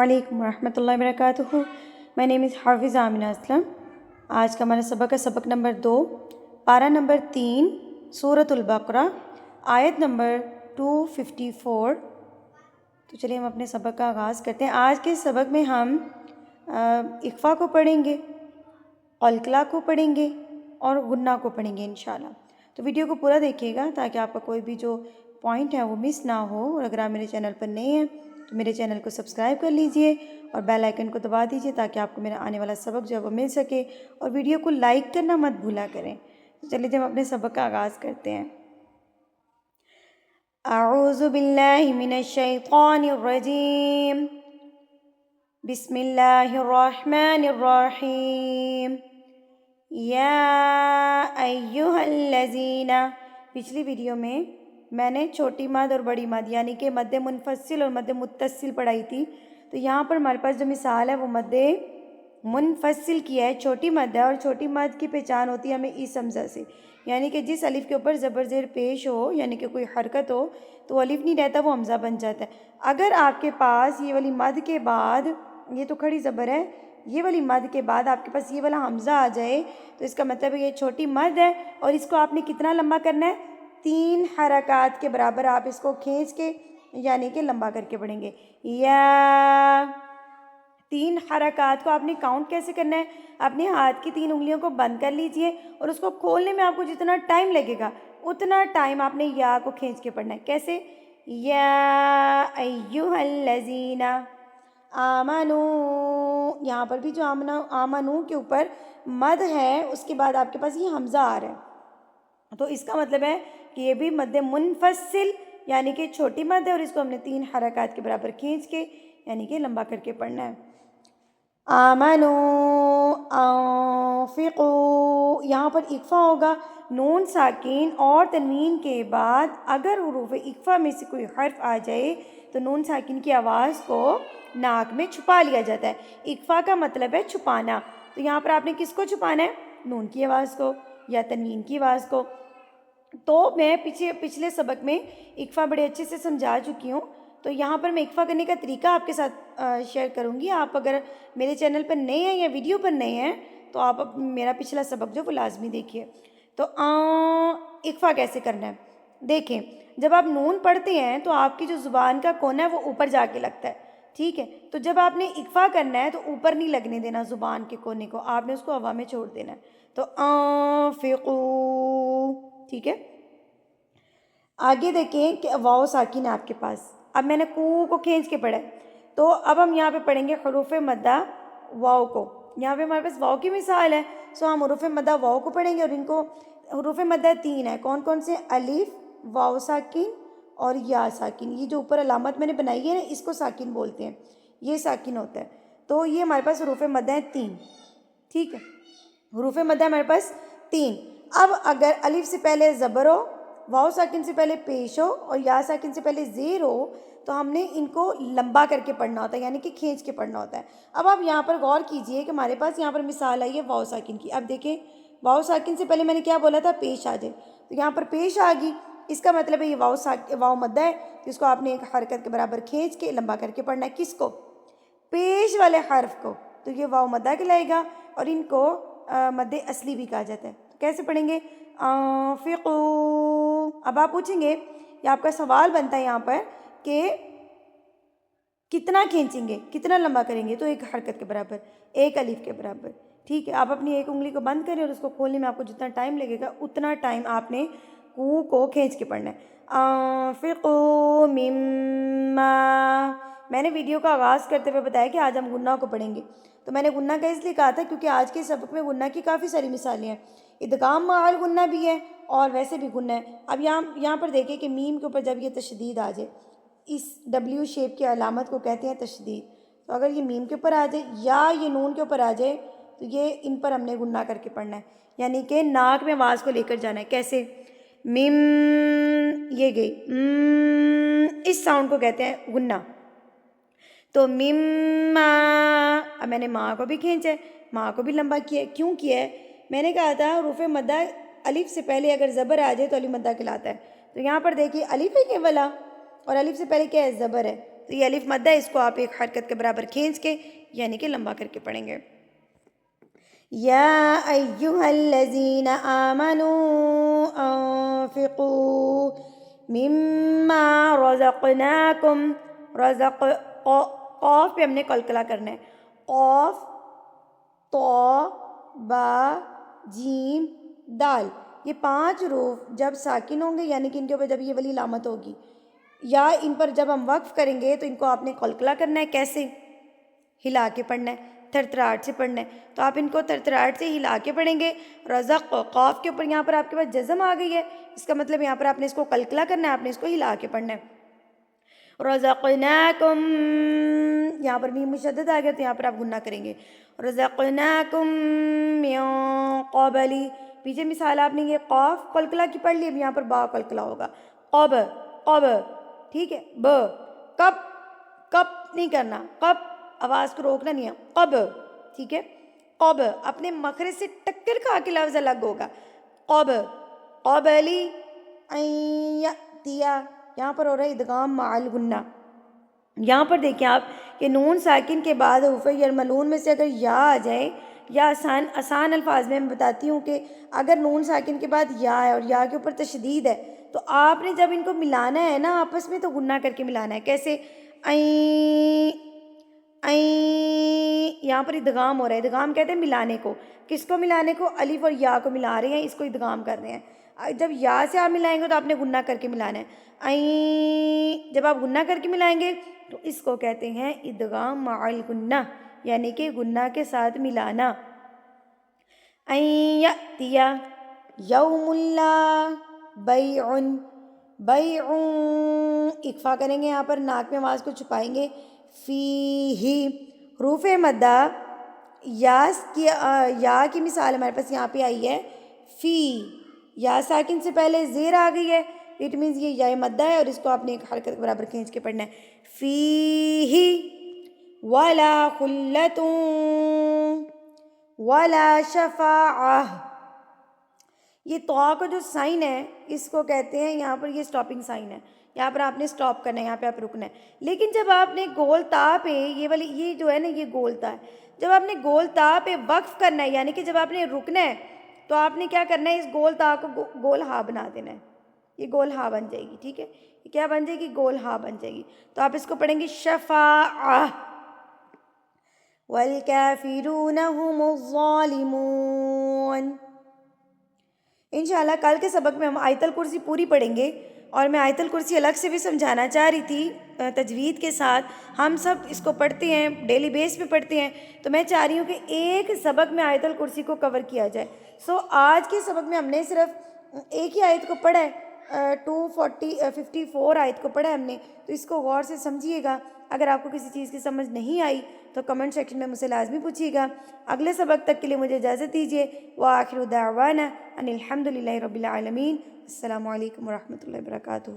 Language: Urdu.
علیکم ورحمۃ اللہ وبرکاتہ. مائی نیم از حافظ آمنہ اسلم. آج کا ہمارا سبق ہے سبق نمبر 2، پارہ نمبر 3، سورۃ البقرہ، آیت نمبر 254. تو چلیے ہم اپنے سبق کا آغاز کرتے ہیں. آج کے سبق میں ہم اخفا کو پڑھیں گے، قلقلہ کو پڑھیں گے اور غنہ کو پڑھیں گے انشاءاللہ. تو ویڈیو کو پورا دیکھیے گا تاکہ آپ کا کوئی بھی جو پوائنٹ ہے وہ مس نہ ہو. اور اگر آپ میرے چینل پر نئے ہیں تو میرے چینل کو سبسکرائب کر لیجئے اور بیل آئیکن کو دبا دیجئے تاکہ آپ کو میرا آنے والا سبق جو ہے وہ مل سکے. اور ویڈیو کو لائک کرنا مت بھولا کریں. تو چلیے جب ہم اپنے سبق کا آغاز کرتے ہیں. اعوذ باللہ من الشیطان الرجیم، بسم اللہ الرحمن الرحیم. یا ایہا الذین، پچھلی ویڈیو میں میں نے چھوٹی مد اور بڑی مد یعنی کہ مد منفصل اور مد متصل پڑھائی تھی. تو یہاں پر ہمارے پاس جو مثال ہے وہ مد منفصل کی ہے، چھوٹی مد ہے. اور چھوٹی مد کی پہچان ہوتی ہے ہمیں اس حمزہ سے، یعنی کہ جس الف کے اوپر زبر زیر پیش ہو یعنی کہ کوئی حرکت ہو تو الف نہیں رہتا، وہ حمزہ بن جاتا ہے. اگر آپ کے پاس یہ والی مد کے بعد، یہ تو کھڑی زبر ہے، یہ والی مد کے بعد آپ کے پاس یہ والا حمزہ آ جائے تو اس کا مطلب ہے یہ چھوٹی مد ہے. اور اس کو آپ نے کتنا لمبا کرنا ہے؟ 3 حرکات کے برابر آپ اس کو کھینچ کے یعنی کہ لمبا کر کے پڑھیں گے. یا 3 حرکات کو آپ نے کاؤنٹ کیسے کرنا ہے؟ اپنے ہاتھ کی 3 انگلیوں کو بند کر لیجئے اور اس کو کھولنے میں آپ کو جتنا ٹائم لگے گا اتنا ٹائم آپ نے یا کو کھینچ کے پڑھنا ہے. کیسے؟ یا ایہا الذین آمنو، یہاں پر بھی جو آمنو کے اوپر مد ہے اس کے بعد آپ کے پاس یہ حمزہ آ رہا ہے، تو اس کا مطلب ہے کہ یہ بھی مد منفصل یعنی کہ چھوٹی مد ہے اور اس کو ہم نے 3 حرکات کے برابر کھینچ کے یعنی کہ لمبا کر کے پڑھنا ہے. آمنو انفقو، یہاں پر اخفا ہوگا. نون ساکن اور تنوین کے بعد اگر حروف اخفا میں سے کوئی حرف آ جائے تو نون ساکن کی آواز کو ناک میں چھپا لیا جاتا ہے. اخفا کا مطلب ہے چھپانا. تو یہاں پر آپ نے کس کو چھپانا ہے؟ نون کی آواز کو یا تنوین کی آواز کو. تو میں پچھلے سبق میں اخفا بڑے اچھے سے سمجھا چکی ہوں. تو یہاں پر میں اخفا کرنے کا طریقہ آپ کے ساتھ شیئر کروں گی. آپ اگر میرے چینل پر نئے ہیں یا ویڈیو پر نئے ہیں تو آپ میرا پچھلا سبق جو وہ لازمی دیکھیے. تو اخفا کیسے کرنا ہے دیکھیں. جب آپ نون پڑھتے ہیں تو آپ کی جو زبان کا کونا ہے وہ اوپر جا کے لگتا ہے، ٹھیک ہے. تو جب آپ نے اخفا کرنا ہے تو اوپر نہیں لگنے دینا زبان کے کونے کو، آپ نے اس کو ہوا میں چھوڑ دینا ہے. تو انفقو، ٹھیک ہے. آگے دیکھیں کہ واو ساکن ہے آپ کے پاس. اب میں نے کو کھینچ کے پڑھا ہے تو اب ہم یہاں پہ پڑھیں گے حروف مدہ واو کو. یہاں پہ ہمارے پاس واو کی مثال ہے، سو ہم حروف مدہ واو کو پڑھیں گے. اور ان کو حروف مدہ 3 ہے. کون کون سے؟ الف، واو ساکن اور یا ساکن. یہ جو اوپر علامت میں نے بنائی ہے نا اس کو ساکن بولتے ہیں، یہ ساکن ہوتا ہے. تو یہ ہمارے پاس حروف مدہ ہیں 3، ٹھیک ہے. حروف مدہ ہمارے پاس 3. اب اگر الف سے پہلے زبر ہو، واو ساکن سے پہلے پیش ہو اور یا ساکن سے پہلے زیر ہو تو ہم نے ان کو لمبا کر کے پڑھنا ہوتا ہے یعنی کہ کھینچ کے پڑھنا ہوتا ہے. اب آپ یہاں پر غور کیجئے کہ ہمارے پاس یہاں پر مثال آئی ہے واو ساکن کی. اب دیکھیں واو ساکن سے پہلے میں نے کیا بولا تھا؟ پیش آ جائے. تو یہاں پر پیش آ گئی، اس کا مطلب ہے یہ واو مدہ ہے، جس کو آپ نے ایک حرکت کے برابر کھینچ کے لمبا کر کے پڑھنا ہے. کس کو؟ پیش والے حرف کو. تو یہ واو مدہ کہلائے گا اور ان کو مد اصلی بھی کہا جاتا ہے. تو کیسے پڑھیں گے؟ انفقو. اب آپ پوچھیں گے یا آپ کا سوال بنتا ہے یہاں پر کہ کتنا کھینچیں گے، کتنا لمبا کریں گے؟ تو ایک حرکت کے برابر، ایک الف کے برابر، ٹھیک ہے. آپ اپنی ایک انگلی کو بند کریں اور اس کو کھولنے میں آپ کو جتنا ٹائم لگے گا اتنا ٹائم آپ نے کو کھینچ کے پڑھنا ہے. انفقو مما، میں نے ویڈیو کا آغاز کرتے ہوئے بتایا کہ آج ہم غنہ کو پڑھیں گے. تو میں نے غنہ کا اس لیے کہا تھا کیونکہ آج کے سبق میں غنہ کی کافی ساری مثالیں ہیں. ادغام مع الغنہ بھی ہے اور ویسے بھی غنہ ہے. اب یہاں پر دیکھیں کہ میم کے اوپر جب یہ تشدید آ جائے، اس ڈبلیو شیپ کی علامت کو کہتے ہیں تشدید. تو اگر یہ میم کے اوپر آ جائے یا یہ نون کے اوپر آ جائے تو یہ ان پر ہم نے غنہ کر کے پڑھنا ہے یعنی کہ ناک میں آواز کو لے کر جانا ہے. کیسے؟ میم، یہ گئی، اس ساؤنڈ کو کہتے ہیں غنہ. تو مما، اب میں نے ماں کو بھی کھینچا ہے، ماں کو بھی لمبا کیا ہے. کیوں کیا ہے؟ میں نے کہا تھا حروف مدہ الف سے پہلے اگر زبر آ جائے تو الف مدہ کہلاتا ہے. تو یہاں پر دیکھیے الف ہے یہ والا اور الف سے پہلے کیا ہے؟ زبر ہے. تو یہ الف مد ہے، اس کو آپ ایک حرکت کے برابر کھینچ کے یعنی کہ لمبا کر کے پڑھیں گے۔ یا ایہا الذین آمنوا انفقوا مما رزقناکم، قاف پہ ہم نے قلقلہ کرنا ہے، قاف تو با جیم دال، یہ 5 حروف جب ساکن ہوں گے یعنی کہ ان کے اوپر جب یہ والی علامت ہوگی یا ان پر جب ہم وقف کریں گے تو ان کو آپ نے قلقلہ کرنا ہے۔ کیسے؟ ہلا کے پڑھنا ہے، تھرتھراہٹ سے پڑھنا ہے، تو آپ ان کو تھرتھراہٹ سے ہلا کے پڑھیں گے۔ رزق قاف کے اوپر یہاں پر آپ کے پاس جزم آ گئی ہے، اس کا مطلب یہاں پر آپ نے اس کو قلقلہ کرنا ہے، آپ نے اس کو ہلا کے پڑھنا ہے۔ رزقناکم، یہاں پر میم مشدد آ گیا تو یہاں پر آپ غنہ کریں گے۔ رزقناکم من قبل، پیچھے مثال آپ نے یہ قاف قلقلہ کی پڑھ لی، اب یہاں پر با قلقلہ ہوگا، قب قب، ٹھیک ہے، ب کب، کب نہیں کرنا، کب آواز کو روکنا نہیں ہے، قب، ٹھیک ہے، قب اپنے مخرج سے ٹکر کھا کے لفظ الگ ہوگا، قب قبلی ان یأتیا، یہاں پر ہو رہا ہے ادغام مع الغنہ۔ یہاں پر دیکھیں آپ کہ نون ساکن کے بعد حروف یرملون میں سے اگر یا آ جائے، یا آسان الفاظ میں بتاتی ہوں کہ اگر نون ساکن کے بعد یا ہے اور یا کے اوپر تشدید ہے تو آپ نے جب ان کو ملانا ہے نا آپس میں تو غنہ کر کے ملانا ہے۔ کیسے؟ یہاں پر ادغام ہو رہا ہے، ادغام کہتے ہیں ملانے کو، کس کو ملانے کو؟ الف اور یا کو ملا رہے ہیں، اس کو ادغام کر رہے ہیں۔ جب یا سے آپ ملائیں گے تو آپ نے غنہ کر کے ملانا ہے، جب آپ غنہ کر کے ملائیں گے تو اس کو کہتے ہیں ادغام مع الغنہ، یعنی کہ غنہ کے ساتھ ملانا۔ ان یأتیا یوم اللہ بیع، بیع اکفا کریں گے، یہاں پر ناک میں آواز کو چھپائیں گے، فیہ حروف مدہ، یا کی مثال ہمارے پاس یہاں پہ آئی ہے، فی، یا ساکن سے پہلے زیر آ گئی ہے، اٹ مینز یہ یا مدہ ہے اور اس کو آپ نے ایک حرکت کے برابر کھینچ کے پڑھنا ہے، فیہ ولا خلۃ ولا شفاعہ۔ یہ طاء کا جو سائن ہے اس کو کہتے ہیں، یہاں پر یہ سٹاپنگ سائن ہے، یہاں پر آپ نے سٹاپ کرنا ہے، یہاں پہ آپ رکنا ہے۔ لیکن جب آپ نے گول تا پہ یہ والی، یہ جو ہے نا یہ گول تا ہے، جب آپ نے گول تا پہ وقف کرنا ہے یعنی کہ جب آپ نے رکنا ہے تو آپ نے کیا کرنا ہے، اس گول تا کو گول ہا بنا دینا ہے، یہ گول ہا بن جائے گی، ٹھیک ہے، یہ کیا بن جائے گی؟ گول ہا بن جائے گی، تو آپ اس کو پڑھیں گے شفاعہ۔ والکافرون هم الظالمون۔ انشاءاللہ کل کے سبق میں ہم آیت الکرسی پوری پڑھیں گے، اور میں آیت الکرسی الگ سے بھی سمجھانا چاہ رہی تھی تجوید کے ساتھ، ہم سب اس کو پڑھتے ہیں، ڈیلی بیس پہ پڑھتے ہیں، تو میں چاہ رہی ہوں کہ ایک سبق میں آیت الکرسی کو کور کیا جائے۔ آج کے سبق میں ہم نے صرف ایک ہی آیت کو پڑھا ہے، 54 آیت کو پڑھا ہے ہم نے، تو اس کو غور سے سمجھیے گا۔ اگر آپ کو کسی چیز کی سمجھ نہیں آئی تو کمنٹ سیکشن میں مجھ سے لازمی پوچھیے گا۔ اگلے سبق تک کے لیے مجھے اجازت دیجیے۔ وآخر دعوانا ان الحمد للہ رب العالمین۔ السلام علیکم ورحمۃ اللہ وبرکاتہ۔